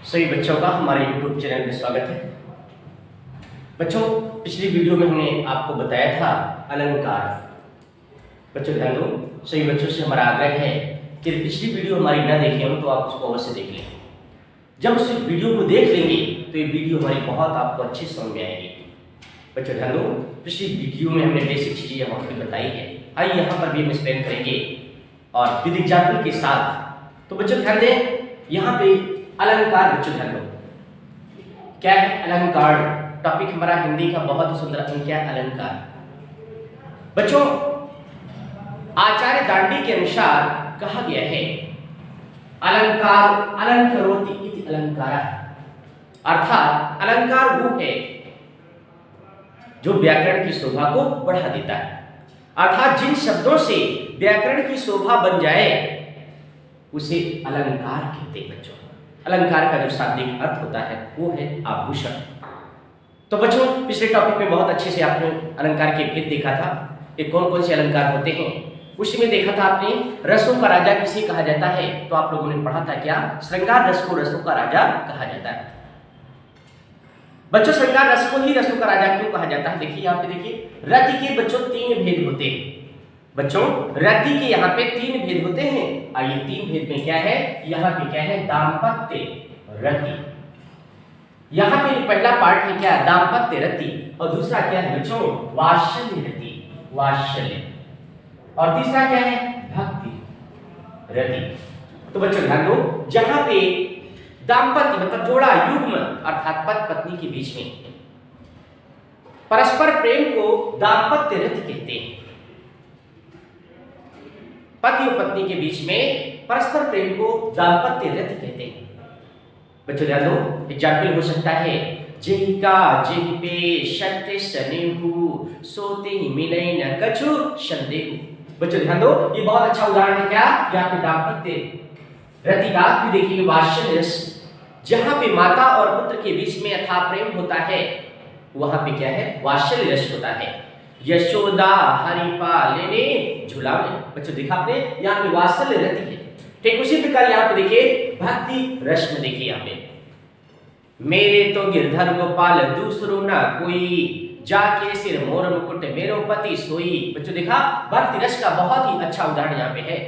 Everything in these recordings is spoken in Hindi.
सभी बच्चों का हमारे YouTube चैनल में स्वागत है। बच्चों, पिछली वीडियो में हमने आपको बताया था अलंकार। बच्चों ध्यान दो, सभी बच्चों से हमारा आग्रह है कि पिछली वीडियो हमारी ना देखे हो तो आप उसको अवश्य देख लें। जब उस वीडियो को देख लेंगे तो ये वीडियो हमारी बहुत आपको अच्छी समझ में आएगी। बच्चों ध्यान दो, पिछली वीडियो में हमने बेसिक चीजें हम आपको बताई है, आइए यहाँ पर भी हम एक्सप्लेन करेंगे और विद एग्जाम्पल के साथ। तो बच्चों ध्यान दें, यहाँ पे अलंकार। बच्चों ध्यान दो, क्या है अलंकार? टॉपिक हमारा हिंदी का बहुत ही सुंदर क्या है अलंकार। बच्चों, आचार्य दांडी के अनुसार कहा गया है अलंकार अलंकरोति इति अलंकारः, अर्थात अलंकार वो है जो व्याकरण की शोभा को बढ़ा देता है। अर्थात जिन शब्दों से व्याकरण की शोभा बन जाए उसे अलंकार कहते हैं। बच्चों, अलंकार का जो शाब्दिक अर्थ होता है वो है आभूषण। तो बच्चों, पिछले टॉपिक में बहुत अच्छे से आपने अलंकार के भेद देखा था कि कौन कौन से अलंकार होते हैं। उसी में देखा था आपने रसों का राजा किसे कहा जाता है, तो आप लोगों ने पढ़ा था क्या? श्रृंगार रस को रसों का राजा कहा जाता है। बच्चों, श्रृंगार रस को ही रसों का राजा क्यों कहा जाता है? देखिए यहाँ पे देखिए, रति के बच्चों तीन भेद होते हैं। बच्चों, रति के यहाँ पे तीन भेद होते हैं। आइए, तीन भेद में क्या है? यहाँ पे क्या है? दाम्पत्य रति। यहाँ पे पहला पार्ट है क्या? दाम्पत्य रति। और दूसरा क्या है बच्चों? वात्सल्य रति, वात्सल्य। और तीसरा क्या है? भक्ति रति। तो बच्चों ध्यान दो, जहां पे दाम्पत्य मतलब जोड़ा युग्म अर्थात पति पत्नी के बीच में परस्पर प्रेम को दाम्पत्य रति कहते हैं। पति और पत्नी के बीच में परस्पर प्रेम को दाम्पत्य रति कहते हैं। बच्चों ध्यान दो, एग्जाम्पल हो सकता है जिनका जिन पे सत्य सनेहु सोते ही मिले न कछु संदेहु। बच्चों ध्यान दो, ये बहुत अच्छा उदाहरण है क्या? यहाँ पे दाम्पत्य रति का भी देखिए वात्सल्य रस। जहां पे माता और पुत्र के बीच में अथाह प्रेम होता है वहां पे क्या है? वात्सल्य रस होता है। यशोदा हरिपालने झुलावे। बच्चों देखा आपने, यहाँ पे वात्सल्य रति है। ठीक उसी प्रकार यहाँ पे देखिए भक्ति रस में देखिए यहाँ पे मेरे तो गिरधर गोपाल दूसरो ना कोई जाके सिर मोर मुकुट मेरो पति सोई। बच्चों देखा, भक्ति रस का बहुत ही अच्छा उदाहरण यहाँ पे है।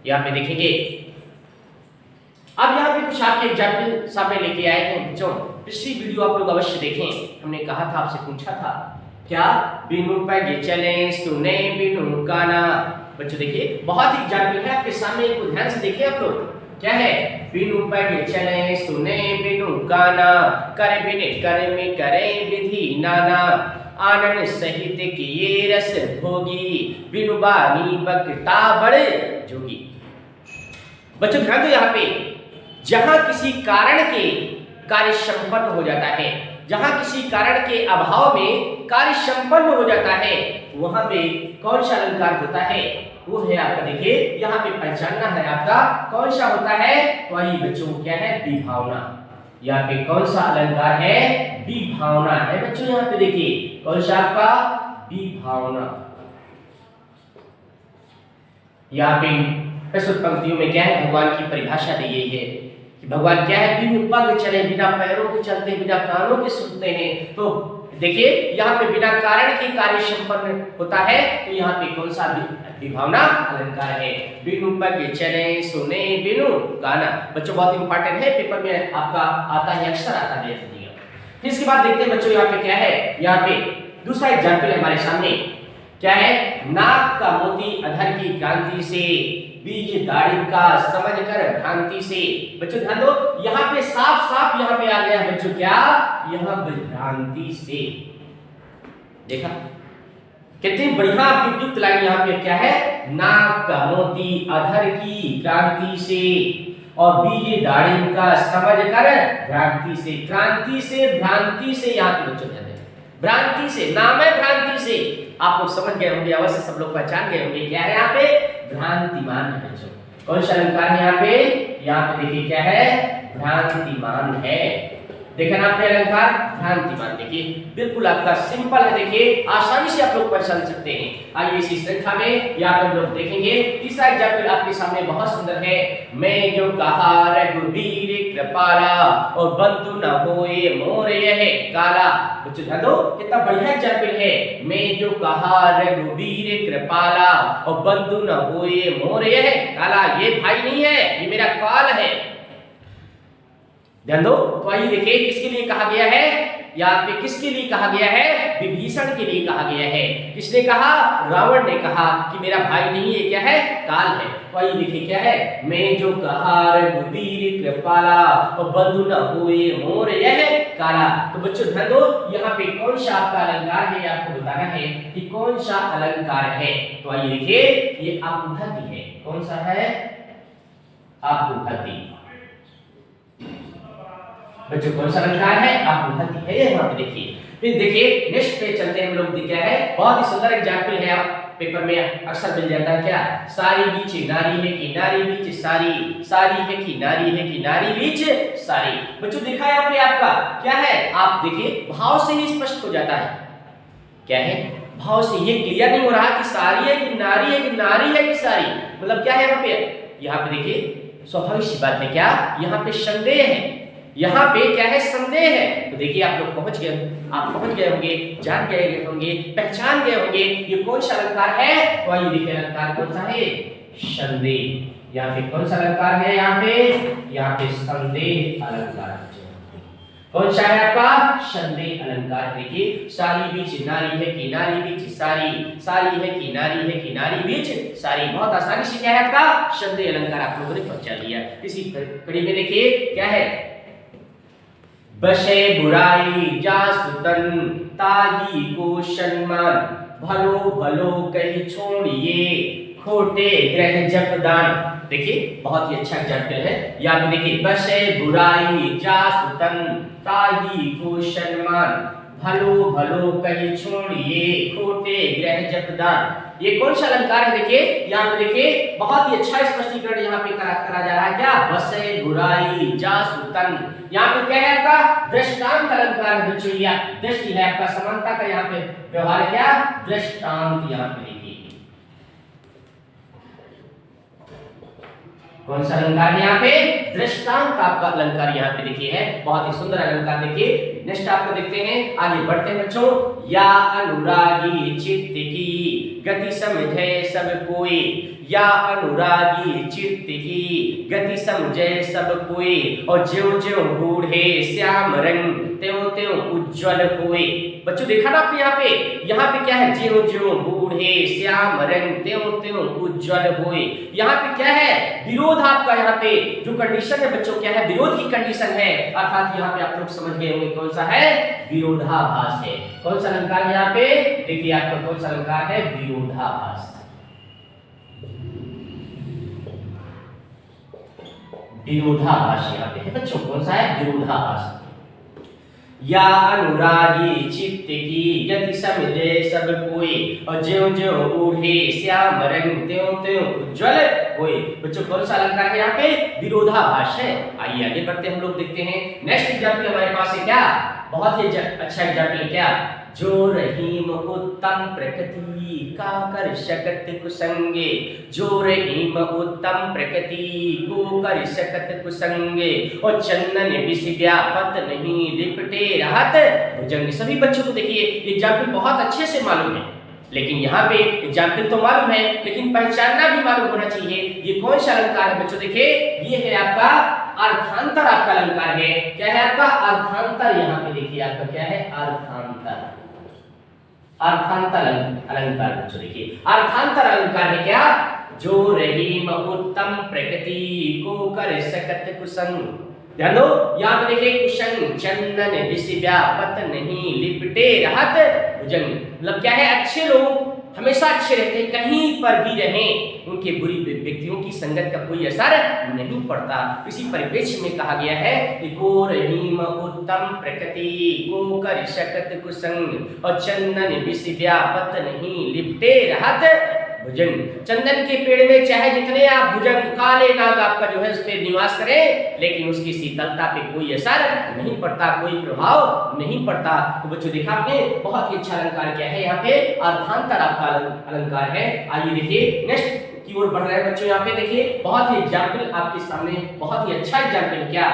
यहाँ पे देखेंगे, अब यहाँ पे कुछ आपके एग्जाम्पल सामने लेके आए हैं। बच्चों, पिछली वीडियो आप लोग अवश्य देखें। हमने कहा था, आपसे पूछा था क्या? बिनु पैगे चले सुने बिनु गाना। बच्चों देखिए, बहुत ही एग्जाम्पल है आपके सामने, इनको ध्यान से देखिए आप लोग। क्या है? बिनु पैगे चले सुने बिनु गाना करे बिने करे में करे विधि नाना आनंद सहित किए रस भोगी बिनु बानी बकता बड़े जोगी। बच्चों ध्यान दो, यहाँ पे जहां किसी कारण के कार्य संपन्न हो जाता है, जहां किसी कारण के अभाव में कार्य संपन्न हो जाता है, वहां पे कौन सा अलंकार होता है? वो है आपका, देखिए यहाँ पे पहचानना है आपका कौन सा होता है। तो आइए बच्चों, क्या है? विभावना। यहाँ पे कौन सा अलंकार है? विभावना है। बच्चों यहाँ पे देखिए कौन सा आपका? विभावना। यहाँ पे प्रस्तुत पंक्तियों में क्या है? भगवान की परिभाषा दी गई है कि भगवान क्या है? बिनु पग चले, बिना पैरों के चलते, बिना कानों के सुनते हैं। तो देखिए यहाँ पे बिना कारण के कार्य संपन्न होता है, तो यहाँ पे कौन सा विभावना अलंकार है? बिनु पग चले सुने बिनु गाना। बच्चों बहुत इंपॉर्टेंट है, पेपर में आपका आता है, अक्सर आता है। फिर इसके बाद देखते हैं बच्चों यहाँ पे क्या है। यहाँ पे दूसरा एग्जाम्पल है हमारे सामने, क्या है? नाक का मोती अधर की क्रांति से बीज दाढ़ी का समझ कर भ्रांति से। बच्चों ध्यान दो, यहाँ पे साफ साफ यहाँ पे आ गया है बच्चों, क्या? यहाँ भ्रांति से। देखा कितनी बढ़िया आपकी उपयुक्त लाइन यहाँ पे क्या है? नाक का मोती अधर की क्रांति से और बीज दाढ़ी का समझ कर भ्रांति से। क्रांति से भ्रांति से, यहाँ पे बच्चों ध्यान दें, भ्रांति से नाम है, भ्रांति से आप लोग समझ गए होंगे, अवश्य सब लोग पहचान गए होंगे। क्या है यहाँ पे? भ्रांतिमान है बच्चों। कौन सा अलंकार है यहाँ पे? यहाँ पे देखिए क्या है? भ्रांतिमान है। देखा ना आपने अलंकार, भ्रांतिमान। देखिए बिल्कुल आपका सिंपल है, देखिए आसानी से आप लोग पहचान सकते हैं। आइए इसी श्रृंखला में यहाँ पर हम लोग देखेंगे तीसरा एग्जाम्पल आपके सामने बहुत सुंदर है। मैं जो कहा रघुबीर कृपाला और बंधु न होए मोर यह काला। बच्चों ध्यान दो, कितना बढ़िया एग्जाम्पल है। मैं जो कहा रघुबीर कृपाला और बंधु न होए मोर यह काला। ये भाई नहीं है, ये मेरा काल है। ध्यान दो, तो आइए देखिए किसके लिए कहा गया है, यहाँ पे किसके लिए कहा गया है, विभीषण के लिए कहा गया है। किसने कहा, रावण ने कहा कि मेरा भाई नहीं, ये क्या है, काल है। तो आइए देखिए क्या है, मैं जो कहा रघुबीर कृपाला और बंधु न हुए मोर यह काला। तो बच्चों ध्यान दो, यहाँ पे कौन सा आपका अलंकार है, आपको बताना है कि कौन सा अलंकार है। तो आइए देखिए, ये आपुभति है। कौन सा है, आपुभति। बच्चों कौन सा अलंकार है, आपुभति है। यहाँ पे देखिए, फिर देखिए नेक्स्ट पे चलते हैं हम लोग। क्या है, बहुत ही सुंदर एग्जाम्पल है, आप पेपर में अक्सर मिल जाता है। क्या, सारी बीच नारी है कि नारी बीच सारी, सारी है कि नारी है कि नारी बीच सारी। बच्चों देखा है यहाँ पे आपका क्या है, आप देखिए भाव से ही स्पष्ट हो जाता है। क्या है, भाव से ये क्लियर नहीं हो रहा कि सारी है कि नारी है कि नारी है कि सारी, मतलब क्या है यहाँ पे। यहाँ पे देखिए स्वाभाविक सी बात है, क्या यहाँ पे संदेह है, यहाँ पे क्या है, संदेह है। तो देखिए आप लोग पहुंच गए, आप पहुंच गए होंगे, जान गए होंगे, पहचान गए होंगे ये कौन सा अलंकार है। तो आइए देखिए अलंकार कौन सा है, संदेह। यहाँ पे कौन सा अलंकार है, यहाँ पे संदेह अलंकार। कौन सा है आपका, संदेह अलंकार। देखिए सारी बीच नारी है कि नारी बीच सारी, सारी है कि नारी बीच सारी। बहुत आसानी से क्या है आपका संदेह अलंकार आप लोगों ने पहचान लिया। इसी कड़ी में देखिए क्या है, बसे बुराई जासुतन तागी को सम्मान, भलो भलो कही छोड़िए खोटे ग्रह जपदान। देखिए बहुत ही अच्छा एग्जाम्पल है। यहाँ पे देखिए, बसे बुराई जासुतन तागी को सम्मान, भलो भलो कही छोड़िए खोटे ग्रह जपदान। ये कौन सा अलंकार है, देखिए यहाँ पे देखिए बहुत ही अच्छा स्पष्टीकरण यहाँ पे करा जा रहा है। क्या, बसे बुराई जासुतन। यहाँ पे क्या है आपका दृष्टांत अलंकार है। बच्चों ये दृष्टि है आपका, समानता का यहाँ पे व्यवहार है। क्या, दृष्टांत। यहाँ पे देखिए कौन सा अलंकार है, यहाँ पे दृष्टांत आपका अलंकार यहाँ पे देखिए है। बहुत ही सुंदर अलंकार। देखिए नेक्स्ट आपको देखते हैं, आगे बढ़ते हैं बच्चों। या अनुरागी चित्त की गति समझे सब कोई, या अनुरागी चित्त की गति समझे सब कोई, और ज्यों ज्यों बूढ़े श्याम रंग त्यों त्यों उज्ज्वल हुए। बच्चों देखा ना आपने यहाँ पे क्या है, ज्यों ज्यों बूढ़े श्याम रंग त्यों त्यों उज्ज्वल हुए। यहाँ पे क्या है, विरोध आपका यहाँ पे जो कंडीशन है बच्चों, क्या है, विरोध की कंडीशन है। अर्थात यहाँ पे आप लोग समझ गए होंगे कौन सा है, विरोधाभास है। कौन सा अलंकार है यहाँ पे, देखिए आपका कौन सा अलंकार है, विरोधाभास। विरोधाभास यहाँ पे है बच्चों, कौन सा है, विरोधाभास। या अनुरागी चित्त की गति समझे सब कोई, और ज्यों ज्यों बूढ़े श्याम रंग त्यों त्यों उज्ज्वल होए। बच्चों कौन सा अलंकार है, यहाँ पे विरोधाभास है। आइए आगे बढ़ते हम लोग देखते हैं। नेक्स्ट एग्जाम्पल हमारे पास है, क्या बहुत ही अच्छा एग्जाम्पल। क्या, जो रहीम उत्तम प्रकृति का कर शकत कुसंगे, जो रहीम उत्तम प्रकृति को कर शकत कुसंगे, और चंदन विष व्यापत नहीं लिपटे रहत भुजंग। सभी बच्चों को देखिए एग्जाम्पल बहुत अच्छे से मालूम है, लेकिन यहाँ पे एग्जाम्पल तो मालूम है लेकिन पहचानना भी मालूम होना चाहिए। ये कौन सा अलंकार है बच्चों, देखिए ये है आपका अर्थांतर आपका अलंकार है। क्या है आपका अर्थांतर, यहाँ पे देखिए आपका क्या है, अर्थांतर। अर्थांतर अलंकार बच्चों देखिए, अर्थांतर अलंकार है क्या, जो रहीम उत्तम प्रकृति को कर सकत कुसंग। ध्यान दो, यहाँ पे देखिए कुसंग चंदन विष व्यापत नहीं लिपटे रहत भुजंग। मतलब क्या है, अच्छे लोग हमेशा अच्छे रहते हैं, कहीं पर भी रहें उनके बुरी व्यक्तियों की संगत का कोई असर नहीं पड़ता। इसी परिप्रेक्ष्य में कहा गया है कि को रहीम उत्तम प्रकृति को कर शकत कुसंग, और चंदन विष व्यापत नहीं लिपटे रहत भुजंग। चंदन के पेड़ में चाहे जितने आप भुजंग, काले नाग आपका जो है उस पे निवास करें, लेकिन उसकी शीतलता पे कोई असर नहीं पड़ता, कोई प्रभाव नहीं पड़ता। तो बच्चों देखा आपने बहुत ही अच्छा अलंकार क्या है यहाँ पे, अर्धांतर आपका अलंकार है। आइए देखिए नेक्स्ट की ओर बढ़ रहे हैं बच्चों। यहाँ पे देखिए बहुत ही एग्जाम्पल आपके सामने, बहुत ही अच्छा एग्जाम्पल क्या,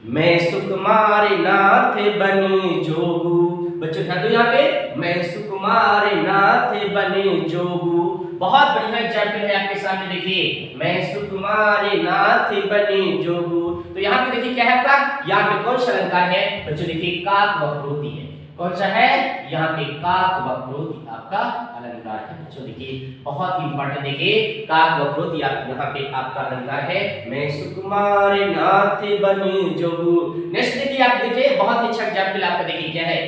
मैं सुकुमार नाथ बनी जोगू। बच्चों ध्यान दो यहाँ पे, मैं सुकुमार नाथ बने जोगू, बहुत बढ़िया एग्जाम्पल है आपके सामने। देखिए मैं सुकुमार नाथ बने जोगू, तो यहाँ पे देखिए क्या है आपका, यहाँ पे कौन सा अलंकार है बच्चों, देखिए काक वक्रोति है। कौन सा है यहाँ पे, काक वक्रोति आपका अलंकार है बच्चों। देखिए बहुत ही इंपॉर्टेंट, देखिए काक वक्रोति यहाँ पे आपका अलंकार है, मैं सुकुमार नाथ बने जोगू। नेक्स्ट देखिए आप, देखिए बहुत ही अच्छा एग्जाम्पल आपका, देखिए क्या है,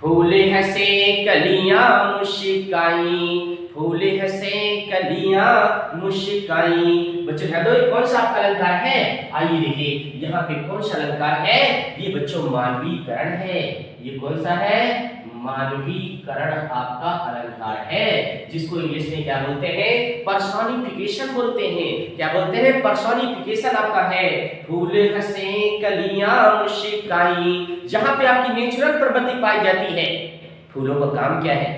फूले हंसे कलियां मुस्काई, फूले हंसे कलियां मुस्काई। बच्चों ध्यान दो, कौन सा आपका अलंकार है, आइए देखिए यहाँ पे कौन सा अलंकार है, ये बच्चों मानवीकरण है। ये कौन सा है, मानवीकरण आपका अलंकार है, जिसको इंग्लिश में क्या बोलते हैं, पर्सोनिफिकेशन बोलते हैं। क्या बोलते हैं, पर्सोनिफिकेशन आपका है। फूले हंसे कलियां मुस्काई, जहां पे आपकी नेचुरल प्रवृत्ति पाई जाती है। फूलों का काम क्या है,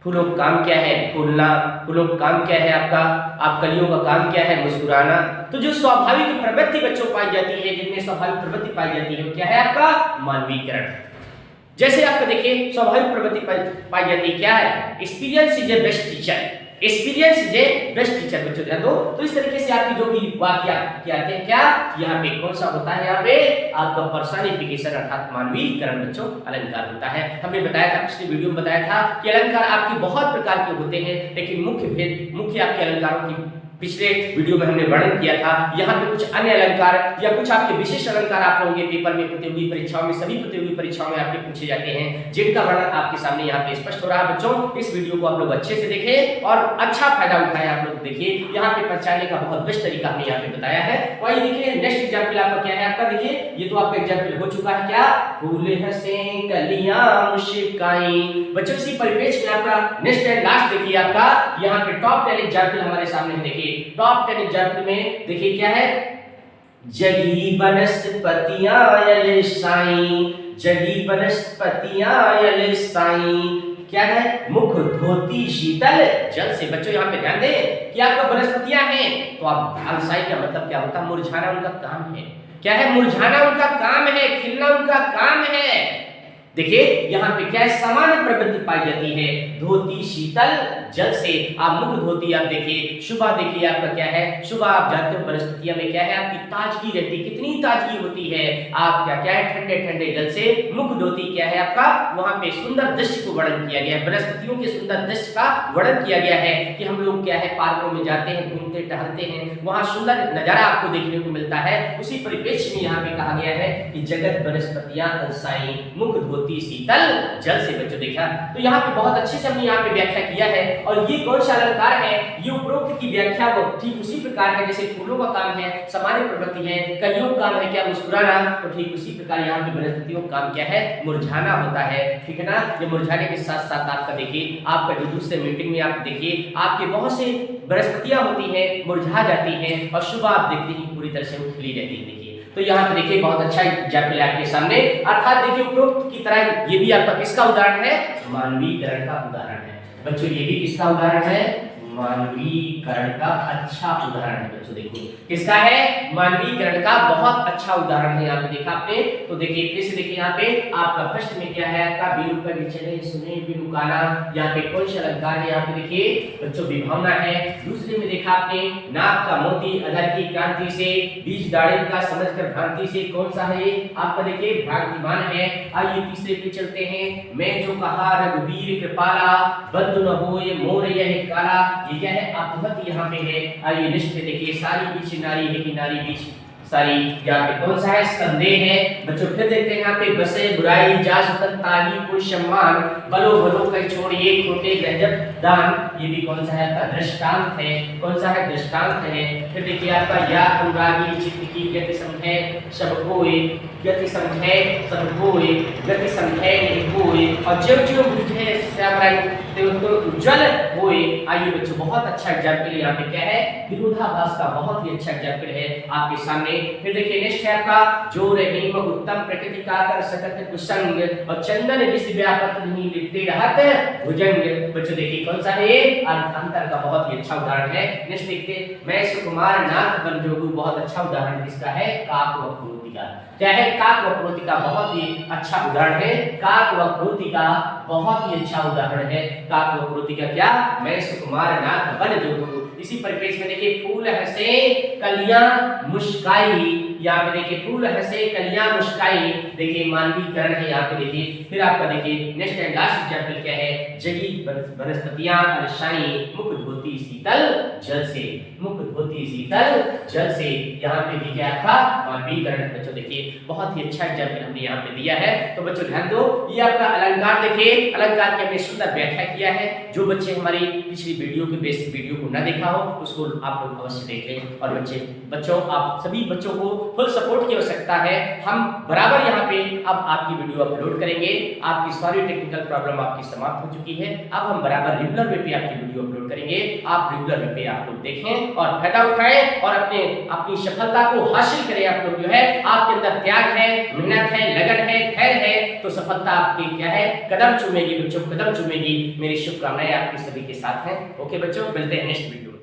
फूलों का काम क्या है, फूलना। फूलों का काम क्या है आपका, आप कलियों का काम क्या है, मुस्कुराना। तो जो स्वाभाविक प्रवृत्ति बच्चों पाई जाती है, जिनमें स्वाभाविक प्रवृत्ति पाई जाती है, क्या है आपका मानवीकरण। जैसे आपका देखिए स्वाभाविक प्रवृत्ति पाई जाती है, क्या है, experience is a best teacher, experience is a best teacher. बच्चों ध्यान दो, तो इस तरीके से आपकी जो भी वाक्य क्या आते हैं, क्या यहाँ पे कौन सा होता है, यहाँ पे आपका पर्सनिफिकेशन अर्थात मानवीकरण बच्चों अलंकार होता है। हमने बताया था, पिछले वीडियो में बताया था कि अलंकार आपके बहुत प्रकार के होते हैं, लेकिन मुख्य आपके अलंकारों की पिछले वीडियो में हमने वर्णन किया था। यहाँ पे कुछ अन्य अलंकार या कुछ आपके विशेष अलंकार आप लोगों के पेपर में, प्रतियोगी परीक्षाओं में, सभी प्रतियोगी परीक्षाओं में आपके पूछे जाते हैं, जिनका वर्णन आपके सामने यहाँ पे स्पष्ट हो रहा है बच्चों। इस वीडियो को आप लोग अच्छे से देखें और अच्छा फायदा उठाएं। आप लोग देखिए यहाँ पे पहचानने का बहुत बेस्ट तरीका हमने यहाँ पे बताया है। तो आइए देखिए नेक्स्ट एग्जाम्पल आपका क्या है, आपका देखिए ये तो आपका एग्जाम्पल हो चुका है, क्या, फूले हंसे कलियां मुस्काई। बच्चों इसी परिप्रेक्ष्य में आपका नेक्स्ट एंड लास्ट देखिए आपका यहाँ पे टॉप 10 एग्जाम्पल हमारे सामने है। देखिए टॉप 10 एग्जाम्पल में देखिए क्या है, जगी बनस्पतियां यल साई, जगी बनस्पतियां यल साई, क्या है, मुख धोती शीतल जल से। बच्चों यहाँ पे ध्यान दें कि आपका वनस्पतियां हैं, तो आप अलसाई का मतलब क्या होता है, मुरझाना उनका काम है। क्या है, मुरझाना उनका काम है, खिलना उनका काम है। देखिए यहाँ पे क्या है, सामान्य प्रवृत्ति पाई जाती है, धोती शीतल जल से। आप मुख धोती आप देखिए, सुबह देखिए आपका क्या है, सुबह आप जानते हो वनस्पतियों में क्या है, आपकी ताजगी रहती है, कितनी ताजगी होती है। आप क्या है, ठंडे ठंडे जल से मुख धोती क्या है आपका, वहां पे सुंदर दृश्य को वर्णन किया गया है, वनस्पतियों के सुंदर दृश्य का वर्णन किया गया है कि हम लोग क्या है पार्कों में जाते हैं, घूमते टहलते हैं, वहां सुंदर नजारा आपको देखने को मिलता है। उसी परिप्रेक्ष्य में यहाँ पे कहा गया है कि जगत वनस्पतियां अलसाई, मुख धोती शीतल जल से। बच्चों देखा, तो यहाँ पे बहुत अच्छे से हमने यहाँ पे व्याख्या किया है। और ये कौन सा अलंकार है, ये उपरोक्त की व्याख्या वो ठीक उसी प्रकार है जैसे फूलों का काम है, सामान्य प्रवृत्ति है, कलियों का काम है क्या, मुस्कुराना, तो ठीक उसी प्रकार यहाँ पे वनस्पतियों का काम क्या है, मुरझाना होता है। ठीक है ना, ये मुरझाने के साथ साथ आपका देखिए आपका जो दूसरे मीटिंग में आप देखिए आपके बहुत से वनस्पतियां होती हैं, मुरझा जाती हैं, और सुबह आप देखते ही पूरी तरह से वो खिली रहती है। देखिए तो यहाँ पे देखिए बहुत अच्छा एग्जाम्पल है आपके सामने, अर्थात देखिए उपरोक्त की तरह ये भी आपका किसका उदाहरण है, मानवीकरण का उदाहरण है। बच्चों ये भी किसका उदाहरण है, मानवीकरण का अच्छा उदाहरण है। बच्चों देखिए किसका है, मानवीकरण का बहुत अच्छा उदाहरण है। यहाँ पे देखा आपने, तो देखिए फिर से देखिए यहाँ पे आपका फर्स्ट में क्या है आपका, बिनु का चले सुने बिनु गाना, यहाँ पे कौन सा अलंकार है, यहाँ पे देखिए बच्चों विभावना है। दूसरे में देखा आपने, नाक का मोती अधर की क्रांति से, बीज दाड़िम का समझकर भ्रांति से, कौन सा है आपका देखिए भ्रांतिमान है। आइए तीसरे पे चलते हैं, मैं जो कहा रघुवीर कृपाला, बंधु न हो ये मोर यह काला, ये क्या है आपत्ति यहाँ पे है। आइए लिस्ट में देखिए, सारी बीच नारी है कि नारी बीच सारी, यहाँ पे कौन सा है, संदेह है। बच्चों फिर देखते हैं यहाँ पे, बसे बुराई जा सुतन ताली कोई सम्मान, बलो बलो कई छोड़िए खोटे गजब दान, ये भी कौन सा है आपका दृष्टांत है, कौन सा है दृष्टांत है। फिर देखिए आपका या अनुरागी चित्त की गति समझे सब कोई, गति समझे सब कोई, गति समझे नहीं कोई, और जो जो बुझे श्याम रंग ते तो उज्जवल होए। आइए बच्चों बहुत अच्छा एग्जाम्पल यहाँ पे क्या है, विरोधाभास का बहुत ही अच्छा एग्जाम्पल है आपके सामने। फिर देखिए नेक्स्ट है आपका जो रहीम उत्तम प्रकृति का कर सकत कुसंग, और चंदन विष व्यापक नहीं लिपटे रहत भुजंग। बच्चों देखिए कौन सा है ये, अर्धांतर का बहुत ही अच्छा उदाहरण है। नेक्स्ट देखते मैं सुकुमार नाथ बन जोगू, बहुत अच्छा उदाहरण किसका है, काक व क्रोधी का। क्या है, काक व क्रोधी का बहुत ही अच्छा उदाहरण है, काक व क्रोधी का बहुत ही अच्छा उदाहरण है। काक व क्रोधी का क्या, मैं सुकुमार नाथ बन जोगू। इसी परिपेक्ष में देखिए फूल हंसे कलियां मुस्काई, यहाँ पे देखिए फूल हंसे कलियां मुस्काई, देखिए मानवीकरण है यहाँ पे देखिए। फिर आपका देखिए नेक्स्ट एंड लास्ट एग्जांपल क्या है, जगी वनस्पतियां अलसाई मुख धोती शीतल जल से, मुख धोती शीतल जल से। यहाँ पे देखिए आपका मानवीकरण। बच्चों देखिए बहुत ही अच्छा एग्जांपल हमने यहाँ पे दिया है। तो बच्चों ध्यान दो, ये आपका अलंकार देखिए, अलंकार की हमने सुंदर व्याख्या किया है। जो बच्चे हमारी पिछली वीडियो के बेसिक वीडियो को न देखा हो उसको आप लोग अवश्य देख लें। और बच्चों आप सभी बच्चों को फुल सपोर्ट की आवश्यकता है। हम बराबर यहाँ पे अब आपकी वीडियो अपलोड करेंगे। आपकी सारी टेक्निकल प्रॉब्लम आपकी समाप्त हो चुकी है। अब हम बराबर रेगुलर वे पे आपकी वीडियो अपलोड करेंगे। आप रेगुलर वे पे आप लोग देखें और फायदा उठाएं और अपनी सफलता को हासिल करें। आप लोग जो है आपके अंदर त्याग है, मेहनत है, लगन है, धैर्य है, तो सफलता आपकी क्या है, कदम चूमेगी बच्चों, कदम चूमेगी। मेरी शुभकामनाएं आपकी सभी के साथ हैं। ओके बच्चों, मिलते हैं नेक्स्ट वीडियो।